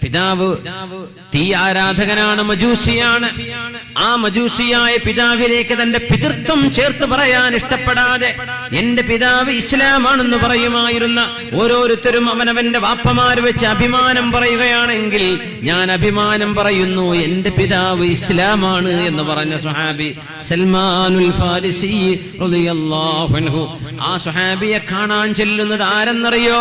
പിതാവ് തീ ആരാധകനാണ്, മജൂസിയാണ്. ആ മജൂസിയായ പിതാവിലേക്ക് തന്റെ പിതൃത്വം ചേർത്ത് പറയാൻ ഇഷ്ടപ്പെടാതെ എന്റെ പിതാവ് ഇസ്ലാമാണെന്ന് പറയുമായിരുന്ന ഓരോരുത്തരും അവനവന്റെ വാപ്പമാര് വെച്ച് അഭിമാനം പറയുകയാണെങ്കിൽ ഞാൻ അഭിമാനം പറയുന്നു എന്റെ പിതാവ് ഇസ്ലാമാണ് എന്ന് പറഞ്ഞ സ്വഹാബി സൽമാനുൽ ഫാരിസി റളിയല്ലാഹു അൻഹു. ആ സ്വഹാബിയെ കാണാൻ ചെല്ലുന്നത് ആരെന്നറിയോ?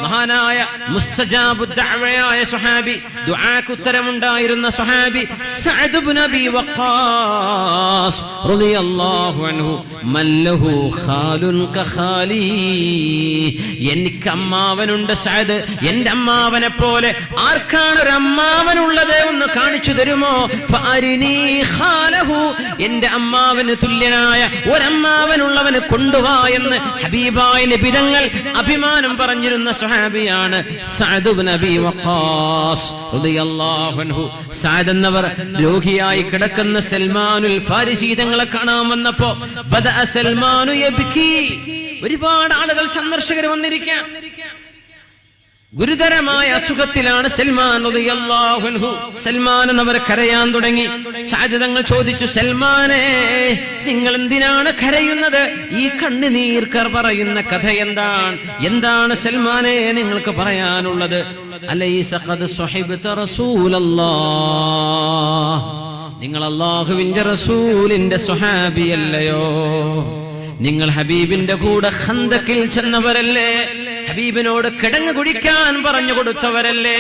മഹാനായ മുസ്തജാബു ദഅവയായ സ്വഹാബി, ദുആക്ക് ഉത്തരമുണ്ടായിരുന്ന സ്വഹാബി സഅദ് ഇബ്നു അബീ വഖാസ് റളിയല്ലാഹു അൻഹു. മല്ലഹു ഖാലുൻ കഖാലി, എനിക്ക് അമ്മാവനുണ്ട് സഅദ്, എന്റെ അമ്മാവനെ പോലെ ആർക്കാണ് ഒരു അമ്മാവനുള്ളത് ഒന്ന് കാണിച്ചു തരുമോ? ഫഅരിനി ഖാലഹു, എന്റെ അമ്മാവന് തുല്യനായ ഒരമ്മാവനുള്ളവന് കൊണ്ടുവാ എന്ന് ഹബീബായ നബി തങ്ങൾ അഭിമാനം പറഞ്ഞിരുന്ന സ്വഹാബിയാണ് സഅദ് ഇബ്നു അബീ വഖാസ് റളിയല്ലാഹു അൻഹു. സഅദ് എന്നവർ രോഗിയായി കിടക്കുന്ന സൽമാനുൽ ഫാരിസി തങ്ങളെ കാണാൻ വന്നപ്പോ ബദഅ സൽമാനു യബ്കി, ഒരുപാട് ആളുകൾ സന്ദർശകർ വന്നിരിക്കാൻ, ഗുരുതരമായ അസുഖത്തിലാണ് സൽമാൻ റളിയല്ലാഹു അൻഹു. സൽമാൻ എന്നവർ കരയാൻ തുടങ്ങി. സഅദ് തങ്ങൾ ചോദിച്ചു, സൽമാനെ നിങ്ങൾ എന്തിനാണ് കരയുന്നത്? ഈ കണ്ണുനീർ പറയുന്ന കഥ എന്താണ് സൽമാനെ നിങ്ങൾക്ക് പറയാനുള്ളത്? അലൈസ ഖദ് സ്വഹിബ്ത റസൂലല്ലാഹ്, നിങ്ങൾ അല്ലാഹുവിന്റെ റസൂലിന്റെ സ്വഹാബിയല്ലയോ? നിങ്ങൾ ഹബീബിന്റെ കൂടെ ഖന്തക്കിൽ ചെന്നവരല്ലേ? ഹബീബിനോട് കിടങ്ങ് കുഴിക്കാൻ പറഞ്ഞു കൊടുത്തവരല്ലേ?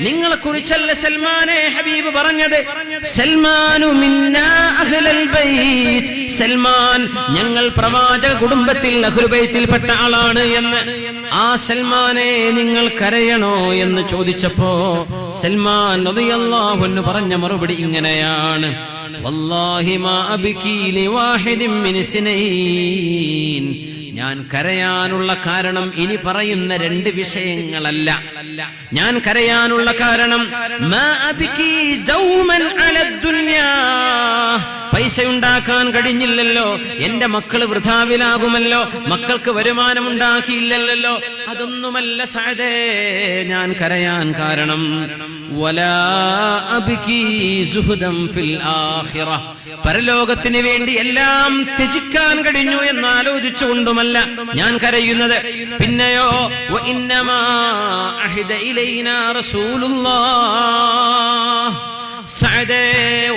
നിങ്ങളെ കുറിച്ചല്ല സൽമാനെ ഹബീബ് പറഞ്ഞത്, സൽമാനു മിന്നാ അഹ്ലൽ ബൈത്ത്, സൽമാൻ ഞങ്ങൾ പ്രവാചക കുടുംബത്തിൽ അഹ്ലുൽ ബൈത്തിൽപ്പെട്ട ആളാണ് എന്ന്. ആ സൽമാനെ നിങ്ങൾ കരയണോ എന്ന് ചോദിച്ചപ്പോ സൽമാൻ റളിയല്ലാഹു അൻഹു പറഞ്ഞ മറുപടി ഇങ്ങനെയാണ്, വല്ലാഹി മാ അബ്കി ലിവാഹിദിൻ മിൻ ഇത്നൈൻ, ഞാൻ കരയാനുള്ള കാരണം ഇനി പറയുന്ന രണ്ട് വിഷയങ്ങളല്ല. ഞാൻ കരയാനുള്ള കാരണം മാ അബ്കി ദൗമൻ അലദ് ദുനിയാ, പൈസ ഉണ്ടാക്കാൻ കഴിഞ്ഞില്ലല്ലോ, എന്റെ മക്കള് വൃഥാവിലാകുമല്ലോ, മക്കൾക്ക് വരുമാനം ഉണ്ടാക്കിയില്ലല്ലോ, അതൊന്നുമല്ല സഅദേ ഞാൻ കരയാൻ കാരണം. വലാ അബ്കി സുഹ്ദൻ ഫിൽ ആഖിറ, പരലോകത്തിന് വേണ്ടി എല്ലാം ത്യജിക്കാൻ കഴിഞ്ഞു എന്ന് ആലോചിച്ചുകൊണ്ടുമല്ല ഞാൻ കരയുന്നത്. പിന്നെയോ വഇന്നമാ അഹദ ഇലൈനാ റസൂലുള്ളാഹ്, സഅദേ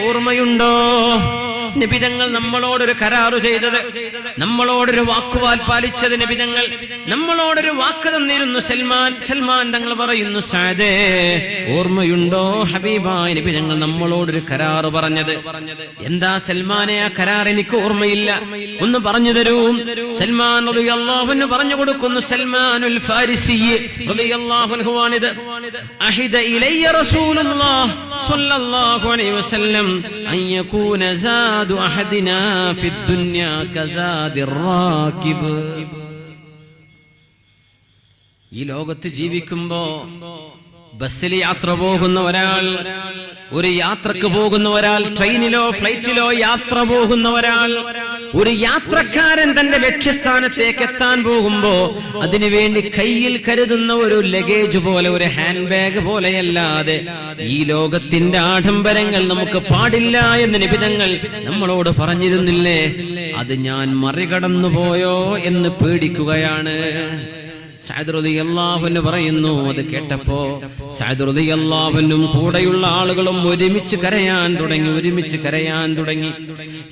ഓർമ്മയുണ്ടോ നബിതങ്ങൾ നമ്മളോടൊരു കരാറ് ചെയ്തത്, നമ്മളോടൊരു വാക്കുവാൽ പാലിച്ചത് നബിതങ്ങൾ നമ്മളോടൊരു വാക്ക് തന്നിരുന്നു. സൽമാൻ തങ്ങൾ പറയുന്നു, സഅദേ ഓർമ്മയുണ്ടോ ഹബീബായ നബിതങ്ങൾ നമ്മളോടൊരു കരാറ് പറഞ്ഞത്? എന്താ സൽമാനെ ആ കരാർ? എനിക്ക് ഓർമ്മയില്ല, ഒന്ന് പറഞ്ഞു തരൂ. സൽമാൻ റളിയല്ലാഹു അൻഹു പറഞ്ഞു കൊടുക്കുന്നു, സൽമാനുൽ ഫാരിസി റളിയല്ലാഹു അൻഹു ആണിത്. അഹിദ ഇലയ്യ റസൂലുള്ളാഹി സ്വല്ലല്ലാഹു അലൈഹി വസല്ലം അൻ യകൂന സാദു അഹദിനാ ഫിദ് ദുനിയാ കസാദിർ റാകിബ്. ഈ ലോകത്ത് ജീവിക്കുമ്പോ ബസ്സിൽ യാത്ര പോകുന്ന ഒരാൾ, ഒരു യാത്രക്ക് പോകുന്ന ഒരാൾ, ട്രെയിനിലോ ഫ്ലൈറ്റിലോ യാത്ര പോകുന്ന ഒരാൾ, ഒരു യാത്രക്കാരൻ തന്റെ ലക്ഷ്യസ്ഥാനത്തേക്ക് എത്താൻ പോകുമ്പോ അതിനുവേണ്ടി കയ്യിൽ കരുതുന്ന ഒരു ലഗേജ് പോലെ, ഒരു ഹാൻഡ് ബാഗ് പോലെയല്ലാതെ ഈ ലോകത്തിന്റെ ആഡംബരങ്ങൾ നമുക്ക് പാടില്ല എന്ന് നിബിധങ്ങൾ നമ്മളോട് പറഞ്ഞിരുന്നില്ലേ? അത് ഞാൻ മറികടന്നു പോയോ എന്ന് പേടിക്കുകയാണ്. സഅദ് റളിയല്ലാഹു അൻഹു പറയുന്നു, അത് കേട്ടപ്പോ സഅദ് റളിയല്ലാഹു അൻഹും കൂടെയുള്ള ആളുകളും ഒരുമിച്ച് കരയാൻ തുടങ്ങി.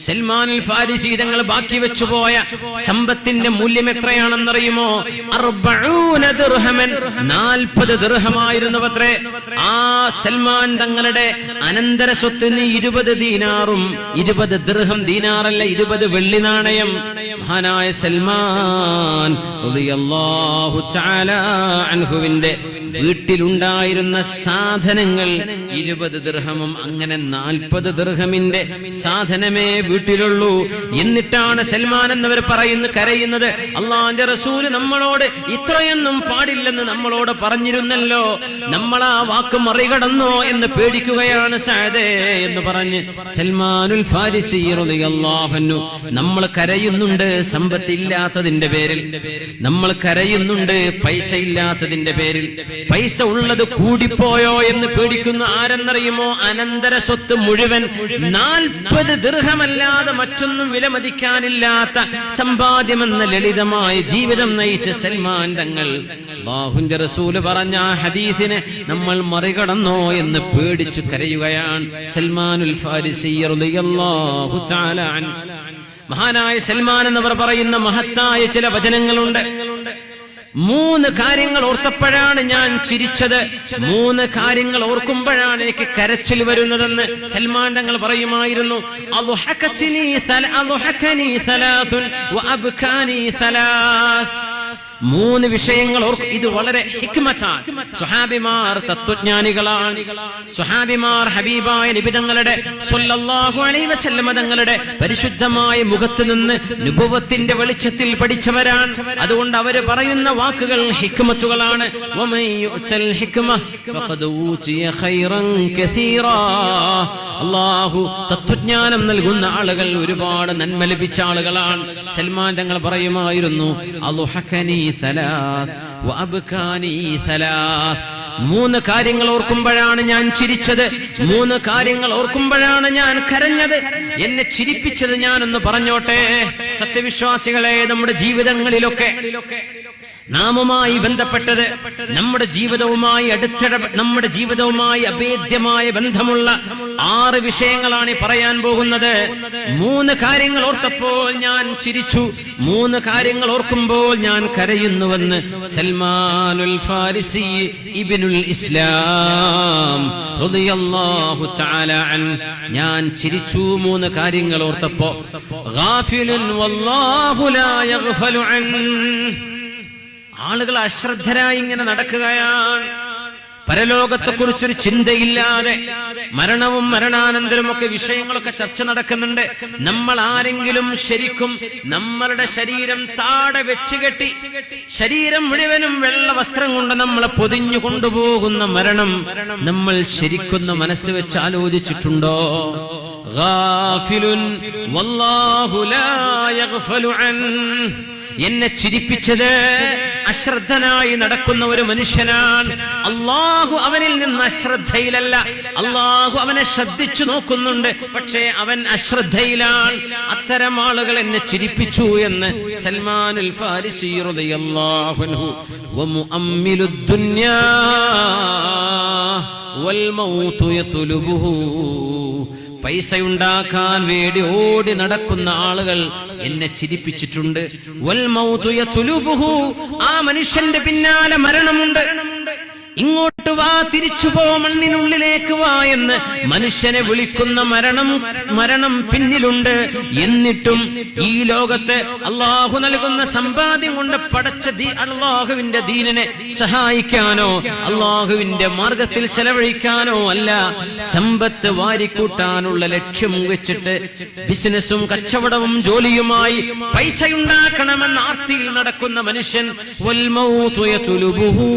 സൽമാനുൽ ഫാരിസി തങ്ങൾ ബാക്കി വെച്ചു പോയ സമ്പത്തിന്റെ മൂല്യം എത്രയാണെന്നറിയുമോ? 40 ദിർഹമൻ, 40 ദിർഹമായിരുന്നുവത്രേ. ആ സൽമാൻ തങ്ങളുടെ അനന്തര സ്വത്തിന് 20 ദീനാറും, 20 ദിർഹം, ദീനാറല്ല 20 വെള്ളി നാണയം. മഹാനായ സൽമാൻ റളിയല്ലാഹു തആല അൻഹുവിന്റെ വീട്ടിലുണ്ടായിരുന്ന സാധനങ്ങൾ 20 ദിർഹമും, അങ്ങനെ 40 ദിർഹമിന്റെ സാധനമേ വീട്ടിലുള്ളൂ. എന്നിട്ടാണ് സൽമാൻ എന്നവർ കരയുന്നത്, അല്ലാഹുവിന്റെ റസൂൽ നമ്മളോട് ഇത്രയൊന്നും പാടില്ലെന്ന് നമ്മളോട് പറഞ്ഞിരുന്നല്ലോ, നമ്മൾ ആ വാക്ക് മറികടന്നോ എന്ന് പേടിക്കുകയാണ് സഅദേ എന്ന് പറഞ്ഞ് സൽമാനുൽ ഫാരിസി റളിയല്ലാഹു അൻഹു. നമ്മൾ കരയുന്നുണ്ട് സമ്പത്തില്ലാത്തതിന്റെ പേരിൽ, നമ്മൾ കരയുന്നുണ്ട് പൈസ ഇല്ലാത്തതിന്റെ പേരിൽ, പൈസ ഉള്ളത് കൂടിപ്പോയോ എന്ന് പേടിക്കുന്ന ആരെന്നറിയുമോ? അനന്തര സ്വത്ത് മുഴുവൻ 40 ദിർഹമല്ലാതെ മറ്റൊന്നും വിലമതിക്കാനില്ലാത്ത സമ്പാദ്യമെന്ന ലളിതമായ ജീവിതം നയിച്ച സൽമാൻ തങ്ങൾ അല്ലാഹുവിന്റെ റസൂല് പറഞ്ഞ ആ ഹദീസിനെ നമ്മൾ മറികടന്നോ എന്ന് പേടിച്ചു കരയുകയാണ് സൽമാനുൽ ഫാരിസി റളിയല്ലാഹു തആല അൻഹു. മഹാനായ സൽമാൻ എന്നവർ പറയുന്ന മഹത്തായ ചില വചനങ്ങളുണ്ട്. 3 കാര്യങ്ങൾ ഓർത്തപ്പോഴാണ് ഞാൻ ചിരിച്ചത്, 3 കാര്യങ്ങൾ ഓർക്കുമ്പോഴാണ് എനിക്ക് കരച്ചിൽ വരുന്നതെന്ന് സൽമാൻ തങ്ങൾ പറയുമായിരുന്നു. അദ്ഹഖനി സലാസുൻ വഅബ്കാനി സലാസ്. 3 വിഷയങ്ങൾ ഇത് വളരെ ഹിക്മത്താണ്. സ്വഹാബിമാർ തത്വജ്ഞാനികളാണ്. സ്വഹാബിമാർ ഹബീബായ നബി തങ്ങളുടെ സ്വല്ലല്ലാഹു അലൈഹി വസല്ലം തങ്ങളുടെ പരിശുദ്ധമായ മുഖത്ത് നിന്ന് നുബുവത്തിന്റെ വെളിച്ചത്തിൽ പഠിച്ചവരാണ്. അതുകൊണ്ട് അവര് പറയുന്ന വാക്കുകൾ ഹിക്മത്തുകളാണ്. വമൻ യുഅ്തൽ ഹിക്മ ഫഖദ് ഊതിയ ഖൈറൻ കസീറാ. അല്ലാഹു തത്വജ്ഞാനം നൽകുന്ന ആളുകൾ ഒരുപാട് നന്മ ലഭിച്ച ആളുകളാണ്. സൽമാൻ തങ്ങൾ പറയുമായിരുന്നു അദ്ഹഖനി സലാസ് വഅബ്കാനി സലാസ്. 3 കാര്യങ്ങൾ ഓർക്കുമ്പോഴാണ് ഞാൻ ചിരിച്ചത്, 3 കാര്യങ്ങൾ ഓർക്കുമ്പോഴാണ് ഞാൻ കരഞ്ഞത്. എന്നെ ചിരിപ്പിച്ചത് ഞാനൊന്ന് പറഞ്ഞോട്ടെ. സത്യവിശ്വാസികളെ, നമ്മുടെ ജീവിതങ്ങളിലൊക്കെ നാമുമായി ബന്ധപ്പെട്ടത്, നമ്മുടെ ജീവിതവുമായി അഭേദ്യമായ ബന്ധമുള്ള 6 വിഷയങ്ങളാണ് പറയാൻ പോകുന്നത്. 3 കാര്യങ്ങൾ ഓർത്തപ്പോൾ ഞാൻ ചിരിച്ചു, 3 കാര്യങ്ങൾ ഓർക്കുമ്പോൾ ഞാൻ കരയുന്നുവെന്ന് സൽമാനുൽ ഫാരിസി ഇബ്നുൽ ഇസ്ലാം റളിയല്ലാഹു തആല അൻഹു. ഞാൻ ചിരിച്ചു 3 കാര്യങ്ങൾ ഓർത്തപ്പോൾ. ഗാഫിലുൻ വല്ലാഹു ലാ യഗ്ഫലു അൻ. ആളുകൾ അശ്രദ്ധരായി ഇങ്ങനെ നടക്കുകയാണ്. പരലോകത്തെക്കുറിച്ചൊരു ചിന്തയില്ലാതെ മരണവും മരണാനന്തരമൊക്കെ വിഷയങ്ങളൊക്കെ ചർച്ച നടക്കുന്നുണ്ട്. നമ്മൾ ആരെങ്കിലും ശരിക്കും നമ്മളുടെ ശരീരം താടെ വെച്ച് കെട്ടി ശരീരം മുഴുവനും വെള്ള വസ്ത്രം കൊണ്ട് നമ്മളെ പൊതിഞ്ഞു കൊണ്ടുപോകുന്ന മരണം നമ്മൾ ശരിക്കൊന്ന് മനസ്സ് വെച്ച് ആലോചിച്ചിട്ടുണ്ടോ? ഗാഫിലുൻ വല്ലാഹു ലാ യഗ്ഫലു അൻ. എന്നെ ചിരിപ്പിച്ചത് അശ്രദ്ധനായി നടക്കുന്ന ഒരു മനുഷ്യനാണ്. അല്ലാഹു അവനിൽ നിന്ന് അശ്രദ്ധയിലല്ല, അല്ലാഹു അവനെ ശ്രദ്ധിച്ചു നോക്കുന്നുണ്ട്, പക്ഷേ അവൻ അശ്രദ്ധയിലാണ്. അത്തരം ആളുകൾ എന്നെ ചിരിപ്പിച്ചു എന്ന് സൽമാനുൽ ഫാരിസി റളിയല്ലാഹു അൻഹു. വമുഅമ്മിലുദ് ദുനിയാ വൽ മൗതു യത്ലുബുഹു. പൈസയുണ്ടാക്കാൻ വേണ്ടി ഓടി നടക്കുന്ന ആളുകൾ എന്നെ ചിരിപ്പിച്ചിട്ടുണ്ട്. വൽ മൗതു യത്ലുബുഹു. ആ മനുഷ്യന്റെ പിന്നാലെ മരണമുണ്ട്. ഇങ്ങോട്ട് വാ, തിരിച്ചു പോ, മണ്ണിനുള്ളിലേക്ക് വാ എന്ന് മനുഷ്യനെ വിളിക്കുന്ന മരണം പിന്നിലുണ്ട്. എന്നിട്ടും ഈ ലോകത്തെ അള്ളാഹു നൽകുന്ന സമ്പാദ്യം കൊണ്ട് പടച്ച അള്ളാഹുവിന്റെ ദീനിനെ സഹായിക്കാനോ അള്ളാഹുവിന്റെ മാർഗത്തിൽ ചെലവഴിക്കാനോ അല്ല, സമ്പത്ത് വാരിക്കൂട്ടാനുള്ള ലക്ഷ്യം വെച്ചിട്ട് ബിസിനസ്സും കച്ചവടവും ജോലിയുമായി പൈസയുണ്ടാക്കണമെന്ന ആർത്തിയിൽ നടക്കുന്ന മനുഷ്യൻ വൽ മൗതു യത്ലുബുഹു.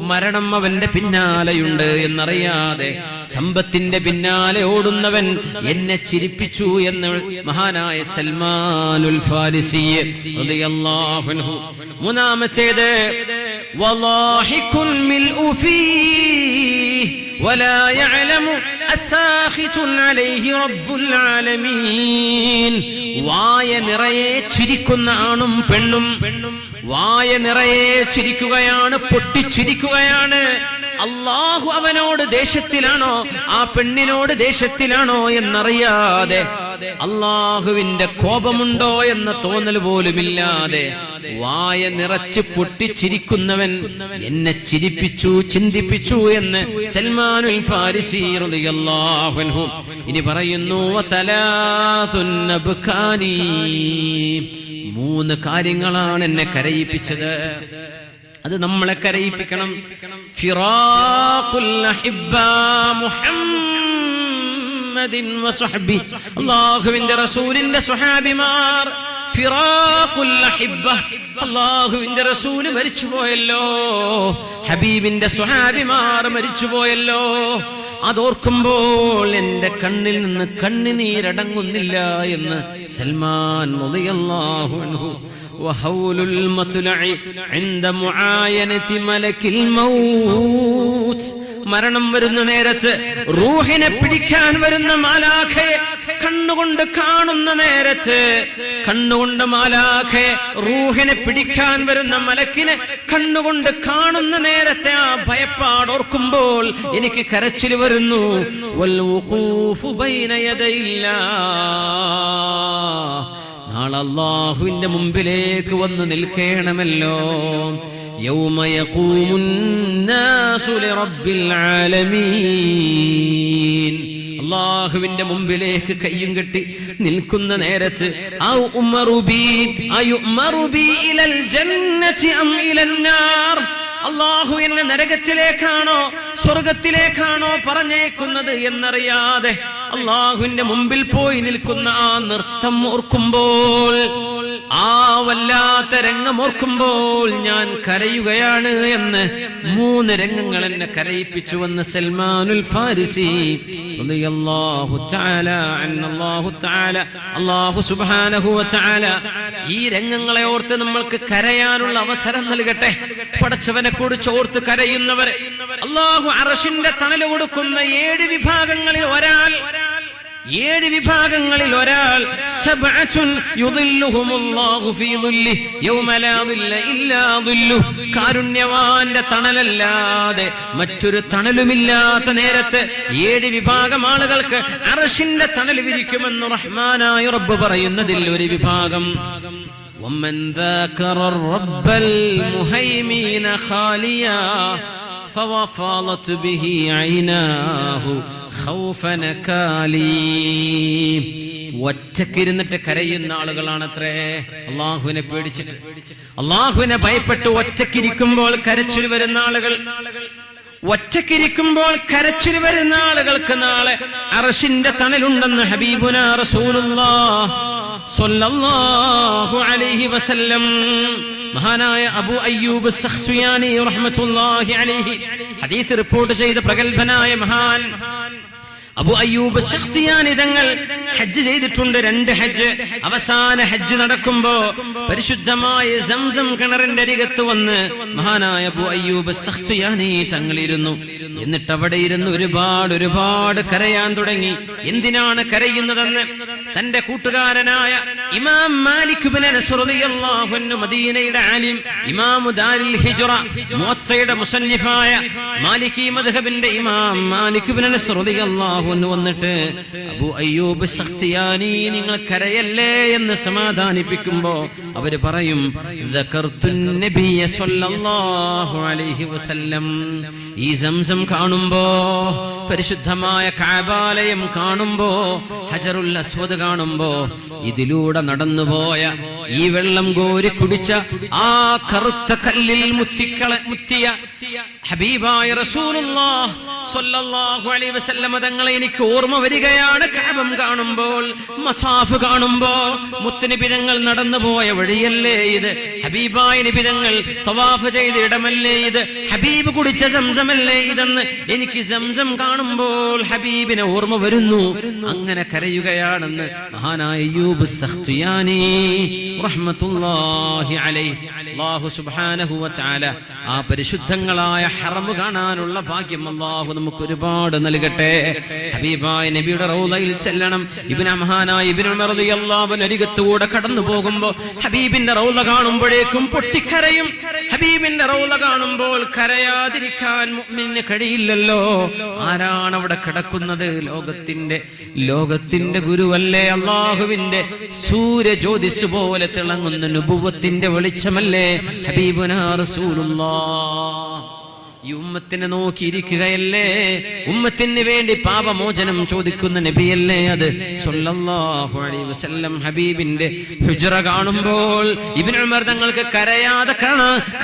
മരണം അവന്റെ പിന്നാലെയുണ്ട് എന്നറിയാതെ സമ്പത്തിന്റെ പിന്നാലെ ഓടുന്നവൻ എന്നെ ചിരിപ്പിച്ചു എന്ന് മഹാനായ സൽമാനുൽ ഫാരിസി റളിയല്ലാഹു അൻഹു. 3-ാമത്തേത് വലാഹികുൻ മിൽഉ ഫീഹി വലാ യഅലമു അസാഖിതുൻ അലൈഹി റബ്ബുൽ ആലമീൻ. വായ നിറയെ ചിരിക്കുന്ന ആണും പെണ്ണും വായ നിറയെ ചിരിക്കുകയാണ്, പൊട്ടിച്ചിരിക്കുകയാണ്. അല്ലാഹു അവനോട് ദേഷ്യത്തിലാണോ ആ പെണ്ണിനോട് ദേഷ്യത്തിലാണോ എന്നറിയാതെ, അല്ലാഹുവിന്റെ കോപമുണ്ടോ എന്ന തോന്നൽ പോലുമില്ലാതെ വായ നിറച്ച് പൊട്ടിച്ചിരിക്കുന്നവൻ എന്നെ ചിരിപ്പിച്ചു, ചിന്തിപ്പിച്ചു എന്ന് സൽമാനുൽ ഫാരിസി റളിയല്ലാഹു അൻഹു. ഇനി പറയുന്നു വതലാസുൻ അബ്കാനി. 3 കാര്യങ്ങളാണ് എന്നെ കരയിപ്പിച്ചത്. അത് നമ്മളെ കരയിപ്പിക്കണം. ഫിറാഖുൽ അഹിബ്ബാ മുഹമ്മദിൻ വസ്വഹബി. അല്ലാഹുവിന്റെ റസൂലിന്റെ സ്വഹാബിമാർ ഫിറാഖുൽ അഹിബ്ബ. അല്ലാഹുവിന്റെ റസൂൽ മരിച്ചുപോയല്ലോ, ഹബീബിന്റെ സ്വഹാബിമാർ മരിച്ചുപോയല്ലോ. അതോർക്കുമ്പോൾ എന്റെ കണ്ണിൽ നിന്ന് കണ്ണുനീരടങ്ങുന്നില്ല എന്ന് സൽമാൻ റളിയല്ലാഹു അൻഹു വഹൗലുൽ മത്ലഇ ഇൻദ മുആയനതി മലക്കിൽ മൗത്ത്. മരണം വരുന്ന നേരത്ത് റൂഹിനെ പിടിക്കാൻ വരുന്ന മാലാഖയെ കണ്ണുകൊണ്ട് കാണുന്ന നേരത്ത്, കണ്ണുകൊണ്ട് മാലാഖയെ റൂഹിനെ പിടിക്കാൻ വരുന്ന മലക്കിനെ കണ്ണുകൊണ്ട് കാണുന്ന നേരത്തെ ആ ഭയപ്പാടോർക്കുമ്പോൾ എനിക്ക് കരച്ചിൽ വരുന്നു. വൽ വുഖൂഫു ബൈന യദയില്ലാഹ്, നാളെ അല്ലാഹുവിന്റെ മുമ്പിലേക്ക് വന്ന് നിൽക്കണമല്ലോ. യൗമ യഖൂമുൻ നാസു ലിറബ്ബിൽ ആലമീൻ, അല്ലാഹുവിന്റെ മുമ്പിലേക്ക് കയ്യും കെട്ടി നിൽക്കുന്ന നേരത്ത് ഔ ഉമറു ബി ഇലൽ ജന്നതി അം ഇലൻ നാർ, അല്ലാഹു എന്നെ നരകത്തിലേക്കാണോ സ്വർഗത്തിലേക്കാണോ പറഞ്ഞേക്കുന്നത് എന്നറിയാതെ അല്ലാഹുവിന്റെ മുമ്പിൽ പോയി നിൽക്കുന്ന ആ നൃത്തം ഓർക്കുമ്പോൾ, ആ വല്ലാത്ത രംഗം ഓർക്കുമ്പോൾ ഞാൻ കരയുകയാണ് എന്ന് 3 രംഗങ്ങൾ എന്നെ കരയിപ്പിച്ചുവെന്ന് സൽമാനുൽ ഫാരിസി റളിയല്ലാഹു തആല അല്ലാഹു സുബ്ഹാനഹു വ തആല ഈ രംഗങ്ങളെ ഓർത്ത് നമ്മൾക്ക് കരയാനുള്ള അവസരം നൽകട്ടെ. പടച്ചവനെ കുറിച്ച് ഓർത്ത് കരയുന്നവർ അല്ലാഹു അർശിന്റെ തണൽ കൊടുക്കുന്ന 7 വിഭാഗങ്ങളിൽ ഒരാൾ സബഅത്തുൻ യുദില്ലുഹുമുല്ലാഹു ഫീ ദുല്ലിഹി യൗമ ലാ ദില്ല ഇല്ലാ ദില്ലു, കാരുണ്യവാന്റെ തണലല്ലാതെ മറ്റൊരു തണലുമില്ലാത്ത നേരത്ത് 7 വിഭാഗം ആളുകൾക്ക് അർശിന്റെ തണൽ വിരിക്കുമെന്ന് റഹ്മാനായ റബ്ബ് പറയുന്നതിൽ ഒരു വിഭാഗം വമൻ ദാകറ റബ്ബൽ മുഹൈമീന ഖാലിയാ ഫവഫാളത് ബിഹി ഐനാഹു ഖൗഫന കാലി. ഒറ്റക്കിരുന്നിട്ട് കരയുന്ന ആളുകളാണത്രേ അല്ലാഹുവിനെ പേടിച്ചിട്ട്, അല്ലാഹുവിനെ ഭയപ്പെട്ട് ഒറ്റക്കിരിക്കുമ്പോൾ കരച്ചിൽ വരുന്ന ആളുകൾ. ഒറ്റക്കിരിക്കുമ്പോൾ കരച്ചിൽ വരുന്ന ആളുകൾക്ക് നാളെ അർശിന്റെ തണലുണ്ടെന്ന് ഹബീബുനാ റസൂലുള്ളാഹ് സ്വല്ലല്ലാഹു അലൈഹി വസല്ലം. മഹാനായ അബൂ അയ്യൂബ് സഖ്തിയാനി റഹ്മത്തുള്ളാഹി അലൈഹി ഹദീസ് റിപ്പോർട്ട് ചെയ്ത പ്രഗൽഭനായ മഹാൻ അബൂ അയ്യൂബ് സഖ്തിയാനി തങ്ങൾ ഹജ്ജ് ചെയ്തിട്ടുണ്ട്, 2 ഹജ്ജ്. അവസാന ഹജ്ജ് നടക്കുമ്പോ പരിശുദ്ധമായ സംസം കിണറിന്റെ അരികത്ത് വന്ന് മഹാനായ അബൂ അയ്യൂബ് സഖ്തിയാനി തങ്ങൾ ഇരുന്നു. എന്നിട്ട് അവിടെ ഇരുന്ന് ഒരുപാട് കരയാൻ തുടങ്ങി. എന്തിനാണ് കരയുന്നതെന്ന് തന്റെ കൂട്ടുകാരനായ ഇമാം മാലിക് ഇബ്നു അനസ് റളിയല്ലാഹു അൻഹു, മദീനയുടെ ആലിം, ഇമാമു ദാരിൽ ഹിജ്റ, മുവത്തയുടെ മുസന്നിഫായ മാലികി മദ്ഹബിന്റെ ഇമാം മാലിക് ഇബ്നു അനസ് റളിയല്ലാഹു അൻഹു വന്നിട്ട് അബൂ അയ്യൂബ് സഖ്തിയാനി നിങ്ങൾ കരയല്ലേ എന്ന് സമാധാനിപ്പിക്കുമ്പോ അവര് പറയും ദകർത്തുൻ നബിയ സ്വല്ലല്ലാഹു അലൈഹി വസല്ലം. ഈ സംസം കാണുമ്പോ, പരിശുദ്ധമായ കഅബാലയം കാണുമ്പോ, ഹജറുൽ അസ്വദ് കാണുമ്പോ, ഇതിലൂടെ നടന്നുപോയ ഈ വെള്ളം കോരി കുടിച്ച ആ കറുത്ത കല്ലിൽ മുത്തിയ ഹബീബായ റസൂലുള്ളാഹ് സ്വല്ലല്ലാഹു അലൈഹി വസല്ലം തങ്ങളെ എനിക്ക് ഓർമ്മ വരികയാണ്. കഅബം കാണുമ്പോൾ, മതാഫ് കാണുമ്പോ, മുത്തുനബി തങ്ങൾ നടന്നുപോയ വഴിയല്ലേ ഇത്? ഹബീബായ നബി തങ്ങൾ തവാഫ് ചെയ്ത ഇടമല്ലേ ഇത്? ഹബീബ് കുടിച്ച സംസമല്ലേ ഇതെന്ന് എനിക്ക് സംസം കാണുമ്പോൾ ഹബീബിനെ ഓർമ്മ വരുന്നു. അങ്ങനെ കരയുകയാണെന്ന് മഹാനായ അയ്യൂബ് സഖ്തിയാനി റഹ്മത്തുള്ളാഹി അലൈഹി. അല്ലാഹു സുബ്ഹാനഹു വ തആല ആ പരിശുദ്ധങ്ങളായ ഹറം കാണാനുള്ള ഭാഗ്യം അല്ലാഹു നമുക്ക് ഒരുപാട് നൽകട്ടെ. ഹബീബായ നബിയുടെ റൗളയിൽ ചെല്ലണം. മഹാനായ ഇബ്നു ഉമർ റളിയല്ലാഹു അൻഹു അരികത്തൂടെ കടന്നു പോകുമ്പോൾ ഹബീബിന്റെ റൗള കാണുമ്പോഴേക്കും പൊട്ടിക്കരയും. ഹബീബിന്റെ റൗള കാണുമ്പോൾ കരയാതിരിക്കാൻ മുഅ്മിനിന് കഴിയില്ലല്ലോ. ആരാണ് അവിടെ കിടക്കുന്നത്? ലോകത്തിന്റെ ഗുരുവല്ലേ? അല്ലാഹുവിന്റെ സൂര്യജ്യോതിസ് പോലെ തിളങ്ങുന്ന നുബുവത്തിന്റെ വെളിച്ചമല്ലേ ഹബീബുനാ റസൂലുള്ളാഹ്. ഈ ഉമ്മത്തിനെ നോക്കിയിരിക്കുകയല്ലേ? ഉമ്മത്തിന് വേണ്ടി പാപമോചനം ചോദിക്കുന്ന നബിയല്ലേ അത് സ്വല്ലല്ലാഹു അലൈഹി വസല്ലം. ഹബീബിന്റെ ഹുജ്റ കാണുമ്പോൾ ഇബ്നു ഉമർ തങ്ങൾക്ക്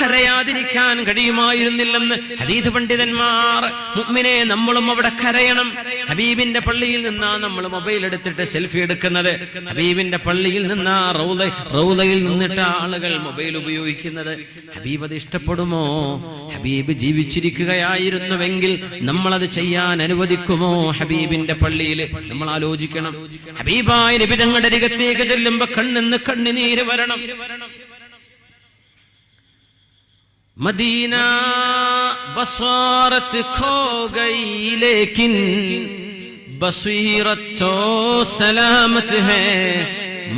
കരയാതിരിക്കാൻ കഴിയുമായിരുന്നില്ലെന്ന് ഹദീസ് പണ്ഡിതന്മാർ. മുഅ്മിനെ, നമ്മളും അവിടെ കരയണം. ഹബീബിന്റെ പള്ളിയിൽ നിന്നാ നമ്മൾ മൊബൈൽ എടുത്തിട്ട് സെൽഫി എടുക്കുന്നത്. ഹബീബിന്റെ പള്ളിയിൽ നിന്നാ റൗളയിൽ നിന്നിട്ട് ആളുകൾ മൊബൈൽ ഉപയോഗിക്കുന്നത്. ഹബീബ് അത് ഇഷ്ടപ്പെടുമോ? ഹബീബ് ജീവിച്ചിരിക്കുകയായിരുന്നുവെങ്കിൽ നമ്മൾ അത് ചെയ്യാൻ അനുവദിക്കുമോ? ഹബീബിന്റെ പള്ളിയിൽ നമ്മൾ ആലോചിക്കണം. ഹബീബായ നബി തങ്ങളുടെ അരികത്തേക്ക് ചെല്ലുമ്പോ കണ്ണിന്ന് കണ്ണുനീര് വരണം. मदीना बसवारत खो गई लेकिन बसीरत तो सलामत है।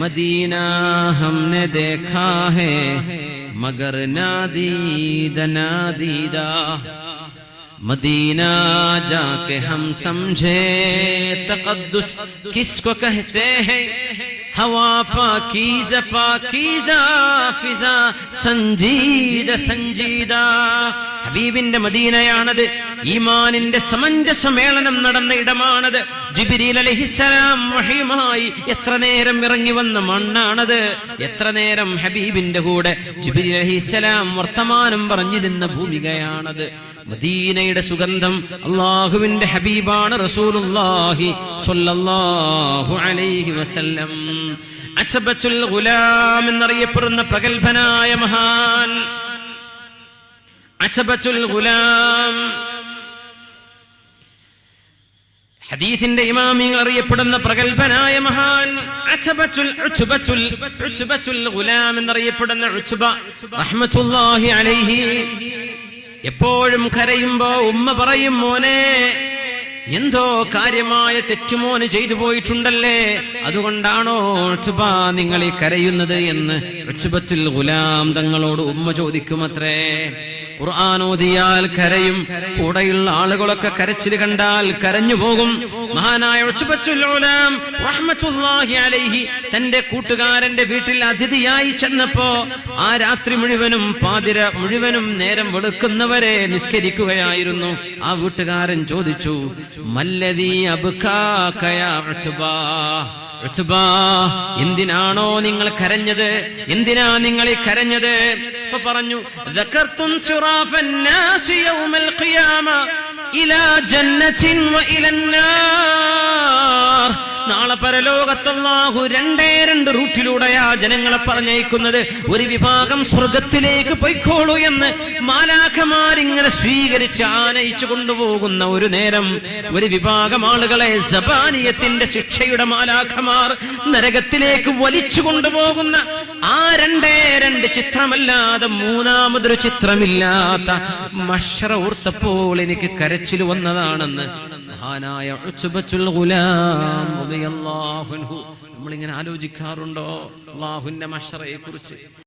मदीना हमने देखा है मगर नादीदा नादीदा। मदीना जाके हम समझे तक़द्दुस किसको कहते हैं। हवा पाकीज़ा पाकीज़ा फिज़ा संजीद संजीदा। ഹബീബിന്റെ മദീനയാണത്. ഈമാനിന്റെ സമഞ്ജസ സമ്മേളനം നടന്ന ഇടമാണത്. ജിബ്രീൽ അലൈഹിസ്സലാം വഹയുമായി എത്ര നേരം ഇറങ്ങി വന്ന മണ്ണാണത്. എത്ര നേരം ഹബീബിന്റെ കൂടെ ജിബ്രീൽ അലൈഹിസ്സലാം വർത്തമാനം പറഞ്ഞിരുന്ന ഭൂമികയാണത്. മദീനയുടെ സുഗന്ധം അല്ലാഹുവിന്റെ ഹബീബാണ് റസൂലുള്ളാഹി സ്വല്ലല്ലാഹു അലൈഹി വസല്ലം. അച്ബത്തുൽ ഗുലാം എന്നറിയപ്പെടുന്ന പ്രഗൽഭനായ മഹാൻ അച്ബത്തുൽ ഗുലാം, ഹദീസിന്റെ ഇമാമിങ്ങൾ അറിയപ്പെടുന്ന പ്രഗൽഭനായ മഹാൻ ഉച്ബത്തുൽ ഗുലാം എന്നറിയപ്പെടുന്ന ഉച്ബ റഹ്മത്തുള്ളാഹി അലൈഹി എപ്പോഴും കരയുമ്പോ ഉമ്മ പറയും, മോനെ എന്തോ കാര്യമായ തെറ്റുമോന് ചെയ്തു പോയിട്ടുണ്ടല്ലേ, അതുകൊണ്ടാണോ ഉച്ബ നിങ്ങൾ ഈ കരയുന്നത് എന്ന് ഉച്ബത്തുൽ ഗുലാം തങ്ങളോട് ഉമ്മ ചോദിക്കുമത്രേ. ഖുർആൻ ഓതിയാൽ കരയും, കൂടെയുള്ള ആളുകളൊക്കെ കരച്ചിൽ കണ്ടാൽ കരഞ്ഞു പോകും. മഹാനായ ഉച്ബത്തുൽ ഗുലാം റഹ്മത്തുള്ളാഹി അലൈഹി തന്റെ കൂട്ടുകാരന്റെ വീട്ടിൽ അതിഥിയായി ചെന്നപ്പോ ആ രാത്രി മുഴുവനും പാതിര മുഴുവനും നേരം വെളുക്കുന്നവരെ നിസ്കരിക്കുകയായിരുന്നു. ആ വീട്ടുകാരൻ ചോദിച്ചു, മല്ലദീ അബ്കാക യാ ഉച്ബാ, ഉച്ബാ എന്തിനാണോ നിങ്ങൾ കരഞ്ഞത്, എന്തിനാ നിങ്ങൾ ഈ കരഞ്ഞത്? അപ്പൊ പറഞ്ഞു, ദക്കർതും സുറാഫൻ നാസി യൗമൽ ഖിയാമ ഇലാ ജന്നത്തിൻ വ ഇലൻ നാർ. നാളെ പരലോകത്ത് അല്ലാഹു രണ്ട് റൂട്ടിലൂടെയാ ജനങ്ങളെ പറഞ്ഞയക്കുന്നത്. ഒരു വിഭാഗം സ്വർഗത്തിലേക്ക് പൊയ്ക്കോളൂ എന്ന് മാലാഖമാരിങ്ങനെ സ്വീകരിച്ച് ആനയിച്ചു കൊണ്ടുപോകുന്ന ഒരു നേരം, ഒരു വിഭാഗം ആളുകളെ സബാനിയത്തിന്റെ ശിക്ഷയുടെ മാലാഖമാർ നരകത്തിലേക്ക് വലിച്ചു കൊണ്ടുപോകുന്ന ആ രണ്ട് ചിത്രമല്ലാതെ മൂന്നാമതൊരു ചിത്രമില്ലാത്ത മഹ്ശറ ഓർത്തപ്പോൾ എനിക്ക് കരച്ചിൽ വന്നതാണെന്ന് മഹാനായ ഉച്ബത്തുൽ ഗുലാം റളിയല്ലാഹു അൻഹു. നമ്മളിങ്ങനെ ആലോചിക്കാറുണ്ടോ അല്ലാഹുവിന്റെ മഹ്ശറയെ കുറിച്ച്?